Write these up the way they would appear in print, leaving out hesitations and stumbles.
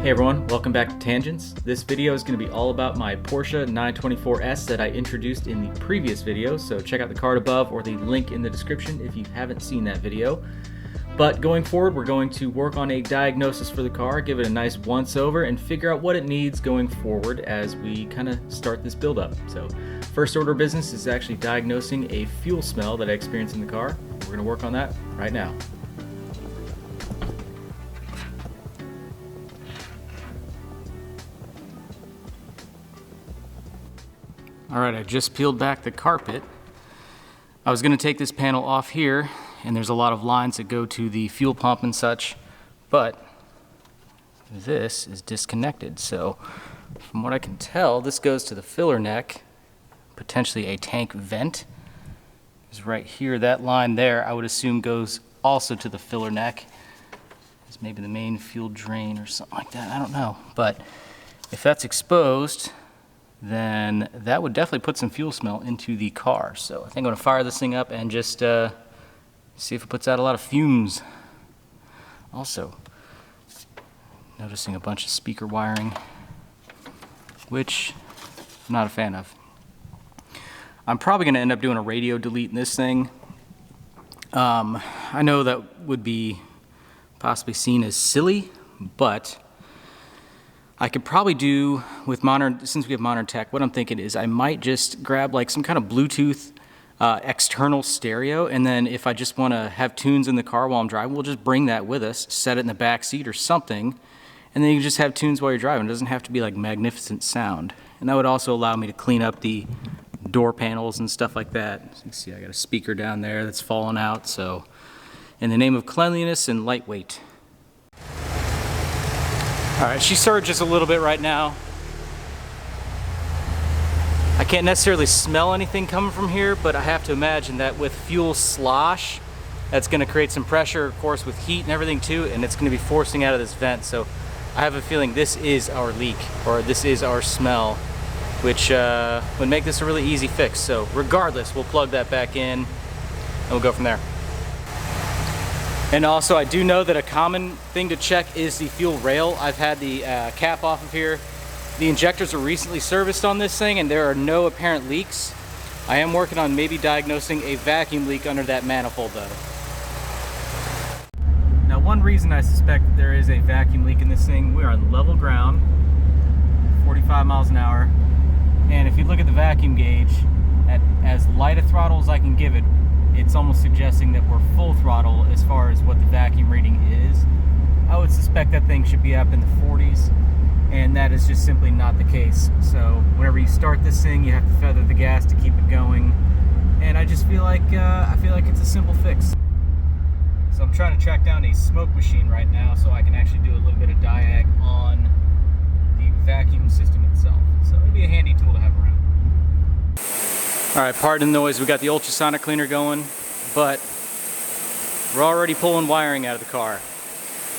Hey everyone, welcome back to Tangents. This video is going to be all about my Porsche 924S that I introduced in the previous video, so check out the card above or the link in the description if you haven't seen that video. But going forward, we're going to work on a diagnosis for the car, give it a nice once over, and figure out what it needs going forward as we kind of start this build up. So first order of business is actually diagnosing a fuel smell that I experience in the car. We're going to work on that right now. Alright, I just peeled back the carpet. I was going to take this panel off here, and there's a lot of lines that go to the fuel pump and such, but this is disconnected. So from what I can tell, this goes to the filler neck, potentially a tank vent. Is right here, that line there I would assume goes also to the filler neck. It's maybe the main fuel drain or something like that, I don't know. But if that's exposed, then that would definitely put some fuel smell into the car. So I think I'm going to fire this thing up and just see if it puts out a lot of fumes. Also, noticing a bunch of speaker wiring, which I'm not a fan of. I'm probably going to end up doing a radio delete in this thing. I know that would be possibly seen as silly, but I could probably do with modern, since we have modern tech, what I'm thinking is I might just grab like some kind of Bluetooth external stereo, and then if I just want to have tunes in the car while I'm driving, we'll just bring that with us, set it in the back seat or something, and then you can just have tunes while you're driving. It doesn't have to be like magnificent sound. And that would also allow me to clean up the door panels and stuff like that. As you can see, I got a speaker down there that's fallen out, so in the name of cleanliness and lightweight. Alright, she surges a little bit right now. I can't necessarily smell anything coming from here, but I have to imagine that with fuel slosh, that's going to create some pressure, of course, with heat and everything too, and it's going to be forcing out of this vent. So I have a feeling this is our leak, or this is our smell, which would make this a really easy fix. So regardless, we'll plug that back in and we'll go from there. And also, I do know that a common thing to check is the fuel rail. I've had the cap off of here. The injectors were recently serviced on this thing and there are no apparent leaks. I am working on maybe diagnosing a vacuum leak under that manifold though. Now, one reason I suspect that there is a vacuum leak in this thing, we're on level ground, 45 miles an hour. And if you look at the vacuum gauge, at as light a throttle as I can give it, it's almost suggesting that we're full throttle as far as what the vacuum reading is. I would suspect that thing should be up in the 40s, and that is just simply not the case. So whenever you start this thing, you have to feather the gas to keep it going, and I just feel like it's a simple fix. So I'm trying to track down a smoke machine right now so I can actually do a little bit of diag on the vacuum system itself. So it'd be a handy tool to have around. Alright, pardon the noise, we got the ultrasonic cleaner going, but we're already pulling wiring out of the car.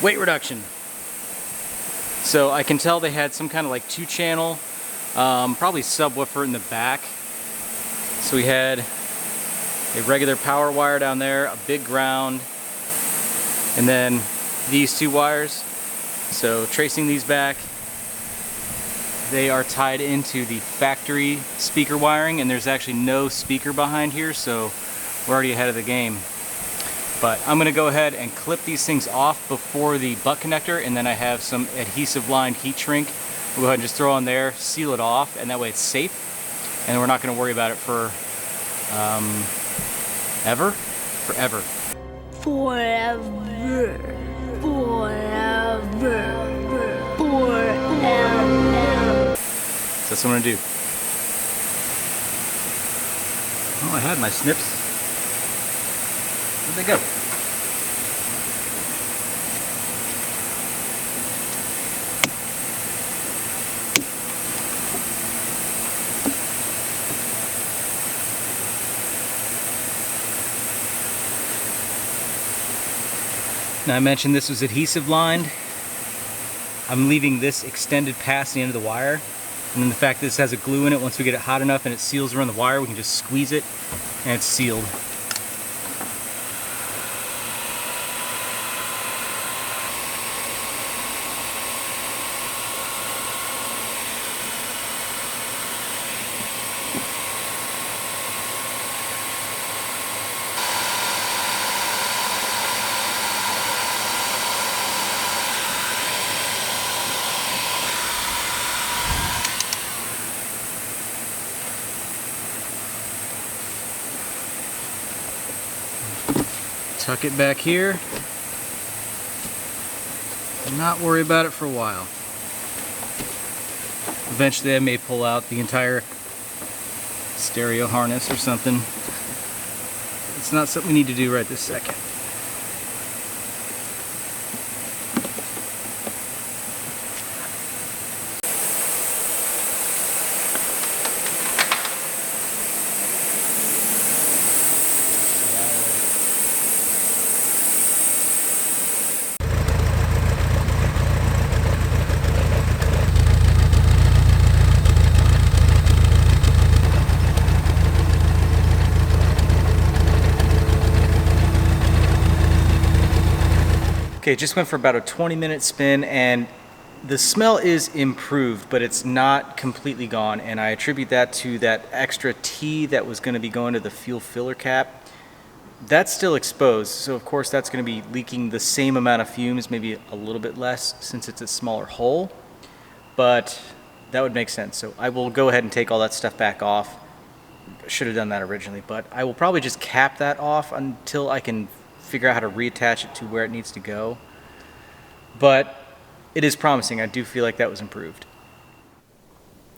Weight reduction. So I can tell they had some kind of like 2-channel, probably subwoofer in the back. So we had a regular power wire down there, a big ground, and then these 2 wires. So tracing these back, they are tied into the factory speaker wiring, and there's actually no speaker behind here, so we're already ahead of the game. But I'm going to go ahead and clip these things off before the butt connector, and then I have some adhesive lined heat shrink. We'll go ahead and just throw on there, seal it off, and that way it's safe, and we're not going to worry about it for forever. So that's what I'm going to do. Oh, I had my snips. Where'd they go? Now, I mentioned this was adhesive lined. I'm leaving this extended past the end of the wire. And then the fact that this has a glue in it, once we get it hot enough and it seals around the wire, we can just squeeze it and it's sealed. Tuck it back here. Not worry about it for a while. Eventually I may pull out the entire stereo harness or something. It's not something we need to do right this second. Okay, just went for about a 20-minute spin, and the smell is improved, but it's not completely gone, and I attribute that to that extra tea that was going to be going to the fuel filler cap. That's still exposed, so of course that's going to be leaking the same amount of fumes, maybe a little bit less since it's a smaller hole, but that would make sense. So I will go ahead and take all that stuff back off. Should have done that originally, but I will probably just cap that off until I can figure out how to reattach it to where it needs to go. But it is promising. I do feel like that was improved.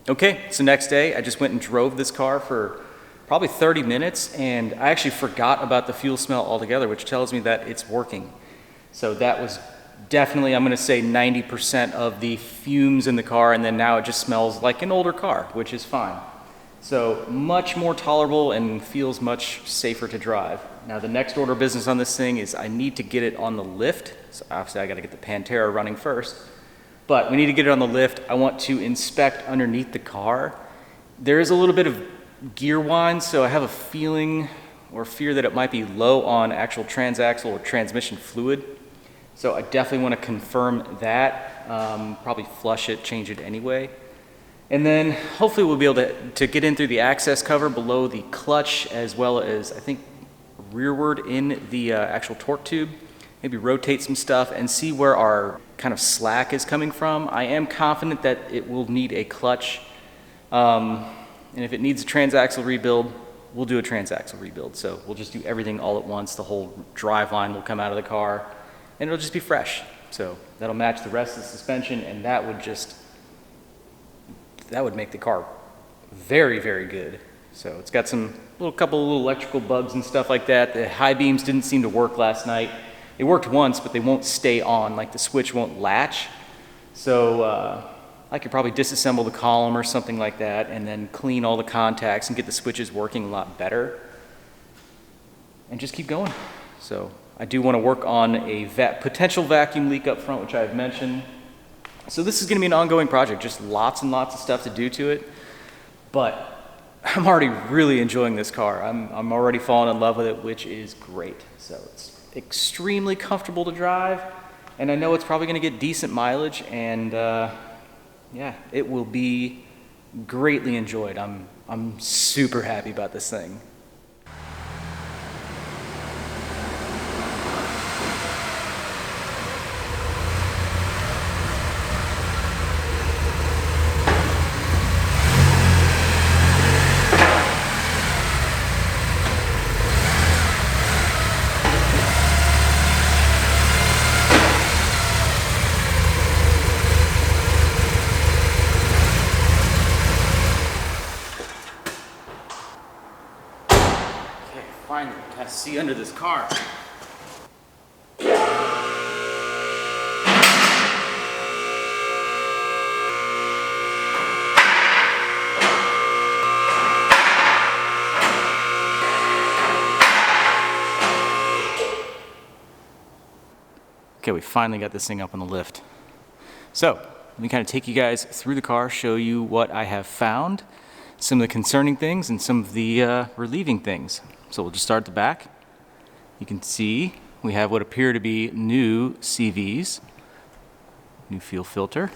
Okay, so next day I just went and drove this car for probably 30 minutes, and I actually forgot about the fuel smell altogether, which tells me that it's working. So that was definitely, I'm going to say 90% of the fumes in the car, and then now it just smells like an older car, which is fine. So much more tolerable and feels much safer to drive. Now the next order of business on this thing is I need to get it on the lift. So obviously I got to get the Pantera running first, but we need to get it on the lift. I want to inspect underneath the car. There is a little bit of gear whine, so I have a feeling or fear that it might be low on actual transaxle or transmission fluid. So I definitely want to confirm that. Probably flush it, change it anyway. And then hopefully we'll be able to get in through the access cover below the clutch, as well as I think rearward in the actual torque tube. Maybe rotate some stuff and see where our kind of slack is coming from. I am confident that it will need a clutch. And if it needs a transaxle rebuild, we'll do a transaxle rebuild. So we'll just do everything all at once. The whole drive line will come out of the car and it'll just be fresh. So that'll match the rest of the suspension, and that would make the car very, very good. So it's got some couple of little electrical bugs and stuff like that. The high beams didn't seem to work last night. They worked once, but they won't stay on, like the switch won't latch. So I could probably disassemble the column or something like that, and then clean all the contacts and get the switches working a lot better, and just keep going. So I do want to work on a potential vacuum leak up front, which I've mentioned. So this is going to be an ongoing project, just lots and lots of stuff to do to it. But I'm already really enjoying this car. I'm already falling in love with it, which is great. So it's extremely comfortable to drive, and I know it's probably going to get decent mileage, and yeah, it will be greatly enjoyed. I'm super happy about this thing. Finally, gotta see under this car. Okay, we finally got this thing up on the lift. So, let me kind of take you guys through the car, show you what I have found, some of the concerning things, and some of the relieving things. So we'll just start at the back. You can see we have what appear to be new CVs, new fuel filter.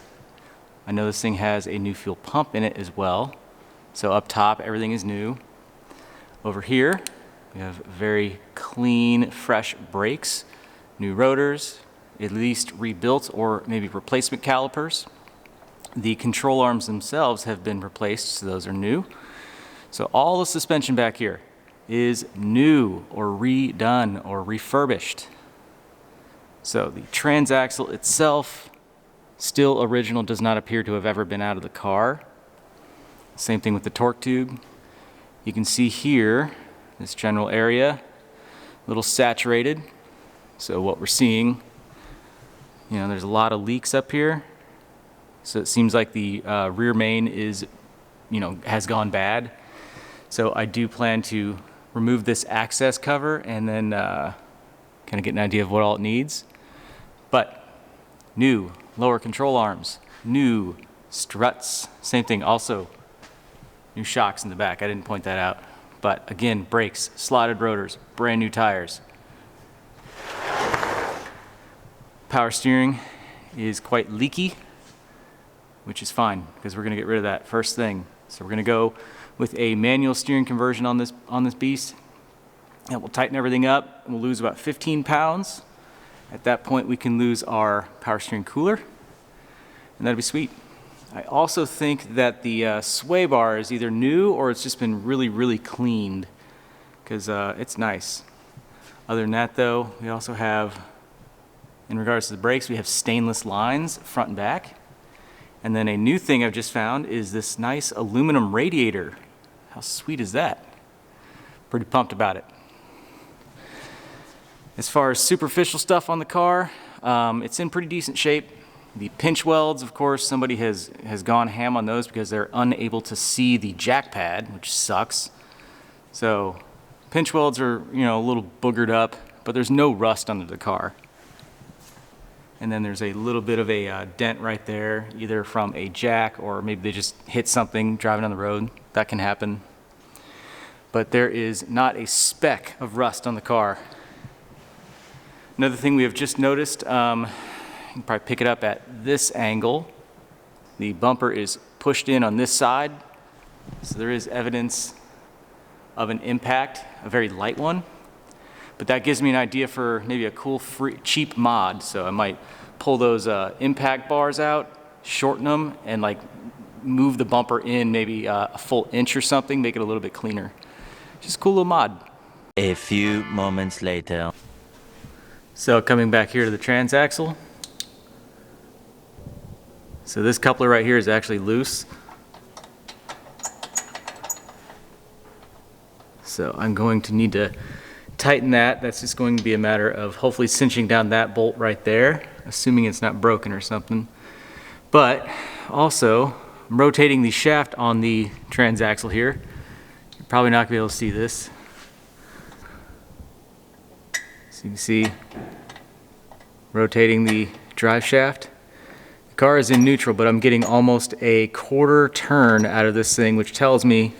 I know this thing has a new fuel pump in it as well. So up top, everything is new. Over here, we have very clean, fresh brakes, new rotors, at least rebuilt or maybe replacement calipers. The control arms themselves have been replaced, so those are new. So all the suspension back here is new or redone or refurbished. So the transaxle itself, still original, does not appear to have ever been out of the car. Same thing with the torque tube. You can see here, this general area, a little saturated. So what we're seeing, there's a lot of leaks up here. So it seems like the rear main is, has gone bad. So I do plan to remove this access cover and then kind of get an idea of what all it needs. But new lower control arms, new struts, same thing, also new shocks in the back. I didn't point that out. But again, brakes, slotted rotors, brand new tires. Power steering is quite leaky, which is fine because we're going to get rid of that first thing. So we're going to go with a manual steering conversion on this beast. And we'll tighten everything up. We'll lose about 15 pounds. At that point, we can lose our power steering cooler, and that'd be sweet. I also think that the sway bar is either new or it's just been really, really cleaned, because it's nice. Other than that, though, we also have, in regards to the brakes, we have stainless lines front and back. And then a new thing I've just found is this nice aluminum radiator. How sweet is that? Pretty pumped about it. As far as superficial stuff on the car, it's in pretty decent shape. The pinch welds, of course, somebody has gone ham on those because they're unable to see the jack pad, which sucks. So pinch welds are, a little boogered up, but there's no rust under the car. And then there's a little bit of a dent right there, either from a jack or maybe they just hit something driving on the road. That can happen. But there is not a speck of rust on the car. Another thing we have just noticed, you can probably pick it up at this angle. The bumper is pushed in on this side, so there is evidence of an impact, a very light one. But that gives me an idea for maybe a cool, cheap mod. So I might pull those impact bars out, shorten them, and move the bumper in maybe a full inch or something, make it a little bit cleaner. Just a cool little mod. A few moments later. So coming back here to the transaxle. So this coupler right here is actually loose. So I'm going to need to tighten that. That's just going to be a matter of hopefully cinching down that bolt right there, assuming it's not broken or something. But also, I'm rotating the shaft on the transaxle here. You're probably not going to be able to see this. So you can see, rotating the drive shaft. The car is in neutral, but I'm getting almost a quarter turn out of this thing, which tells me,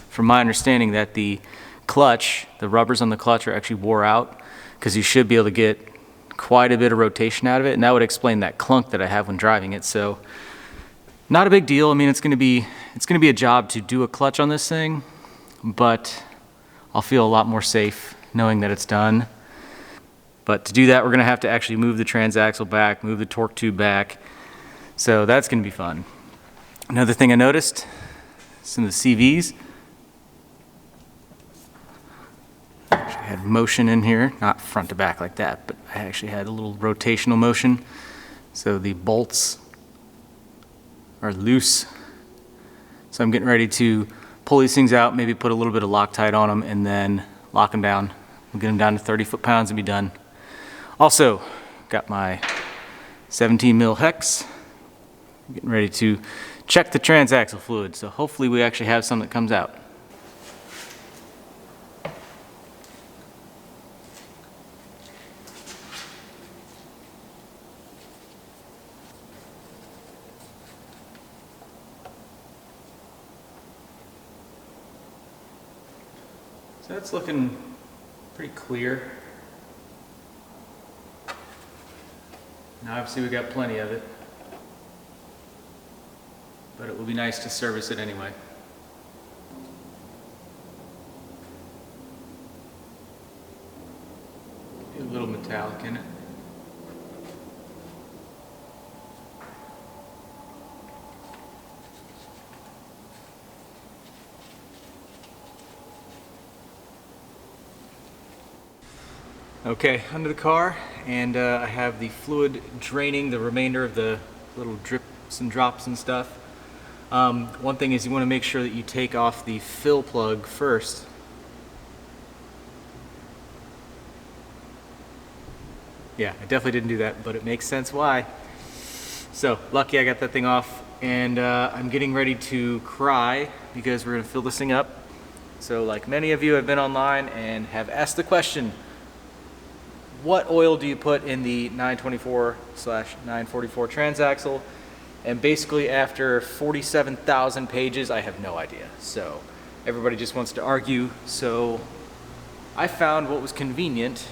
from my understanding, that the clutch, the rubbers on the clutch are actually wore out, because you should be able to get quite a bit of rotation out of it, and that would explain that clunk that I have when driving it. So not a big deal. I mean, it's going to be a job to do a clutch on this thing, but I'll feel a lot more safe knowing that it's done. But to do that, we're going to have to actually move the transaxle back, move the torque tube back. So that's going to be fun. Another thing I noticed, some of the CVs. I actually had motion in here, not front to back like that, but I actually had a little rotational motion. So the bolts are loose. So I'm getting ready to pull these things out, maybe put a little bit of Loctite on them, and then lock them down. We'll get them down to 30 foot-pounds and be done. Also, got my 17 mil hex. I'm getting ready to check the transaxle fluid, so hopefully we actually have some that comes out. So that's looking pretty clear. Now obviously we got plenty of it, but it will be nice to service it anyway. A little metallic in it. Okay, under the car, and I have the fluid draining the remainder of the little drips and drops and stuff. One thing is you want to make sure that you take off the fill plug first. Yeah, I definitely didn't do that, but it makes sense why. So, lucky I got that thing off, and I'm getting ready to cry because we're gonna fill this thing up. So like many of you have been online and have asked the question, what oil do you put in the 924/944 Transaxle? And basically after 47,000 pages, I have no idea. So everybody just wants to argue. So I found what was convenient,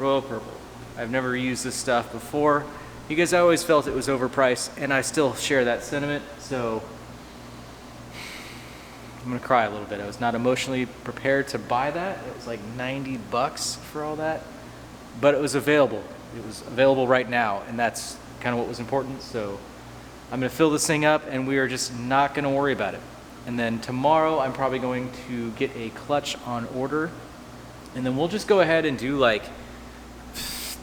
Royal Purple. I've never used this stuff before because I always felt it was overpriced, and I still share that sentiment. So I'm gonna cry a little bit. I was not emotionally prepared to buy that. It was like 90 bucks for all that, but it was available. It was available right now, and that's kind of what was important. So I'm gonna fill this thing up, and we are just not gonna worry about it. And then tomorrow I'm probably going to get a clutch on order, and then we'll just go ahead and do like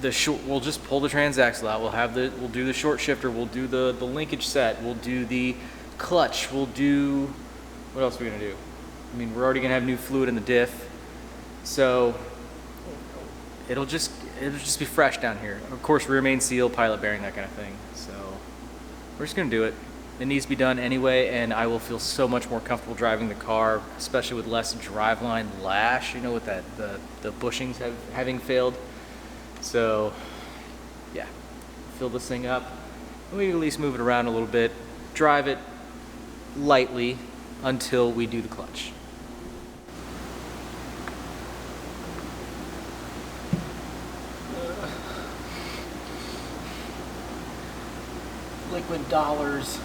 we'll just pull the transaxle out. We'll do the short shifter. We'll do the linkage set. We'll do the clutch. We'll do, what else are we gonna do? I mean, we're already gonna have new fluid in the diff, so it'll just be fresh down here. Of course, rear main seal, pilot bearing, that kind of thing. So we're just gonna do it. It needs to be done anyway, and I will feel so much more comfortable driving the car, especially with less driveline lash, you know, with that the bushings having failed. So yeah, fill this thing up, and we can at least move it around a little bit, drive it lightly until we do the clutch. Liquid dollars.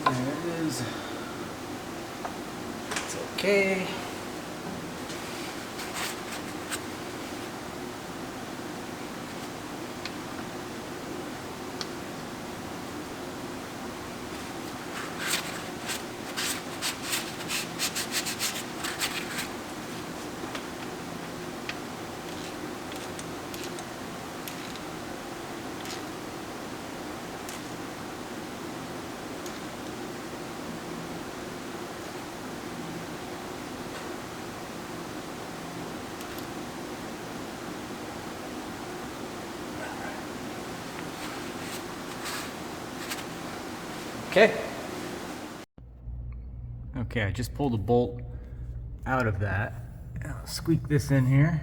There it is. It's okay. Okay. Okay, I just pulled a bolt out of that. I'll squeak this in here.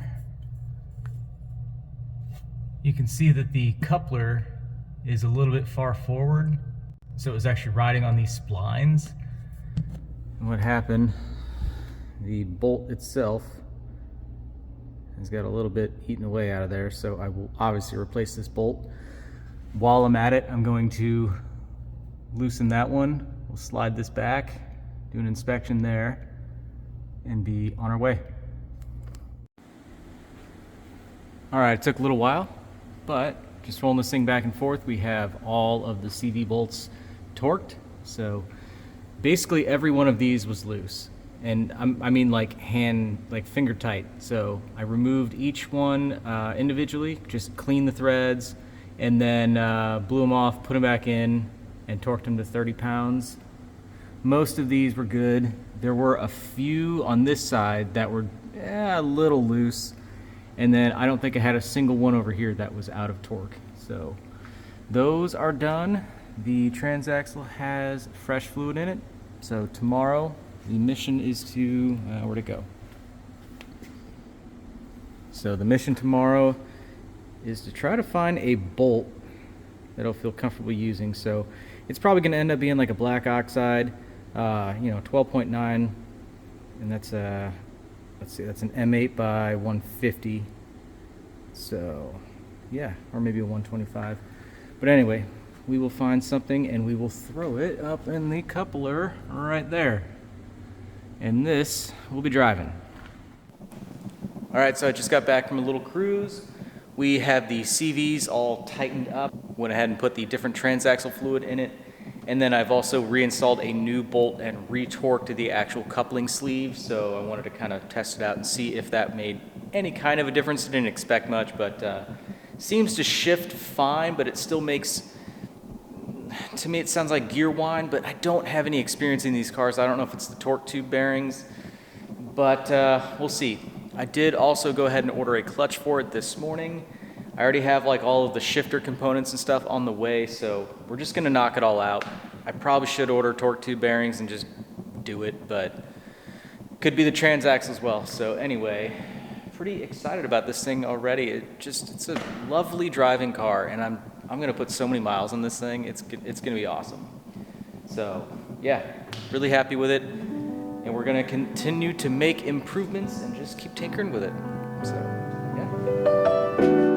You can see that the coupler is a little bit far forward, so it was actually riding on these splines. And what happened, the bolt itself has got a little bit eaten away out of there, so I will obviously replace this bolt. While I'm at it, I'm going to loosen that one. We'll slide this back, do an inspection there, and be on our way. All right, it took a little while, but just rolling this thing back and forth, we have all of the CV bolts torqued. So basically every one of these was loose, and I mean like finger tight. So I removed each one individually, just cleaned the threads, and then blew them off, put them back in, and torqued them to 30 pounds. Most of these were good. There were a few on this side that were a little loose, and then I don't think I had a single one over here that was out of torque. So those are done. The transaxle has fresh fluid in it. So tomorrow the mission is to, where'd it go? So the mission tomorrow is to try to find a bolt that I'll feel comfortable using. So it's probably going to end up being like a black oxide, 12.9, and that's a, let's see, that's an M8 by 150. So yeah, or maybe a 125. But anyway, we will find something and we will throw it up in the coupler right there. And this will be driving. All right, so I just got back from a little cruise. We have the CVs all tightened up. Went ahead and put the different transaxle fluid in it. And then I've also reinstalled a new bolt and retorqued the actual coupling sleeve. So I wanted to kind of test it out and see if that made any kind of a difference. I didn't expect much, but seems to shift fine, but it still makes, to me it sounds like gear whine, but I don't have any experience in these cars. I don't know if it's the torque tube bearings, but we'll see. I did also go ahead and order a clutch for it this morning. I already have like all of the shifter components and stuff on the way, so we're just gonna knock it all out. I probably should order torque tube bearings and just do it, but could be the Transaxle as well. So anyway, pretty excited about this thing already. It's a lovely driving car, and I'm gonna put so many miles on this thing. It's gonna be awesome. So yeah, really happy with it. And we're gonna continue to make improvements and just keep tinkering with it. So, yeah.